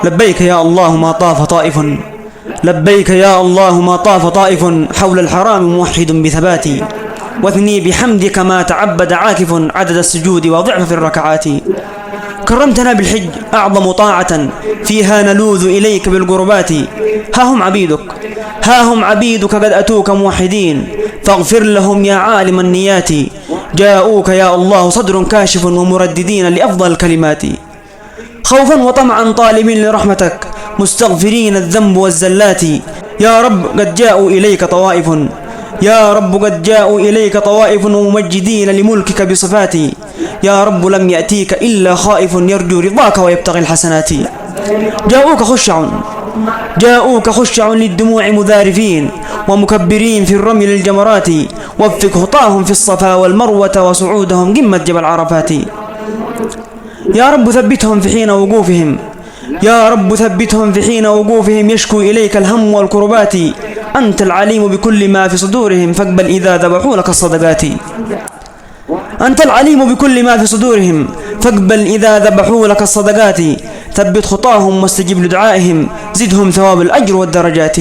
لبيك يا الله ما طاف طائف، لبيك يا الله ما طاف طائف حول الحرام موحد بثبات، واثني بحمدك ما تعبد عاكف عدد السجود وضعف في الركعات. كرمتنا بالحج أعظم طاعة فيها نلوذ إليك بالقربات. ها هم عبيدك، ها هم عبيدك قد أتوك موحدين، فاغفر لهم يا عالم النيات. جاءوك يا الله صدر كاشف ومرددين لأفضل الكلمات، خوفا وطمعا طالبين لرحمتك مستغفرين الذنب والزلات. يا رب قد جاءوا إليك طوائف، يا رب قد جاءوا إليك طوائف وممجدين لملكك بصفاتي. يا رب لم يأتيك إلا خائف يرجو رضاك ويبتغي الحسنات. جاءوك خشع، جاءوك خشع للدموع مذارفين ومكبرين في الرمي للجمرات، وفق خطاهم في الصفا والمروة وصعودهم قمة جبل عرفات. يا رب ثبتهم في حين وقوفهم، يا رب ثبتهم في حين وقوفهم يشكو إليك الهم والكربات. أنت العليم بكل ما في صدورهم فاقبل إذا ذبحوا لك الصدقات. أنت العليم بكل ما في صدورهم فاقبل إذا ذبحوا لك الصدقات. ثبت خطاهم واستجب لدعائهم زدهم ثواب الأجر والدرجات.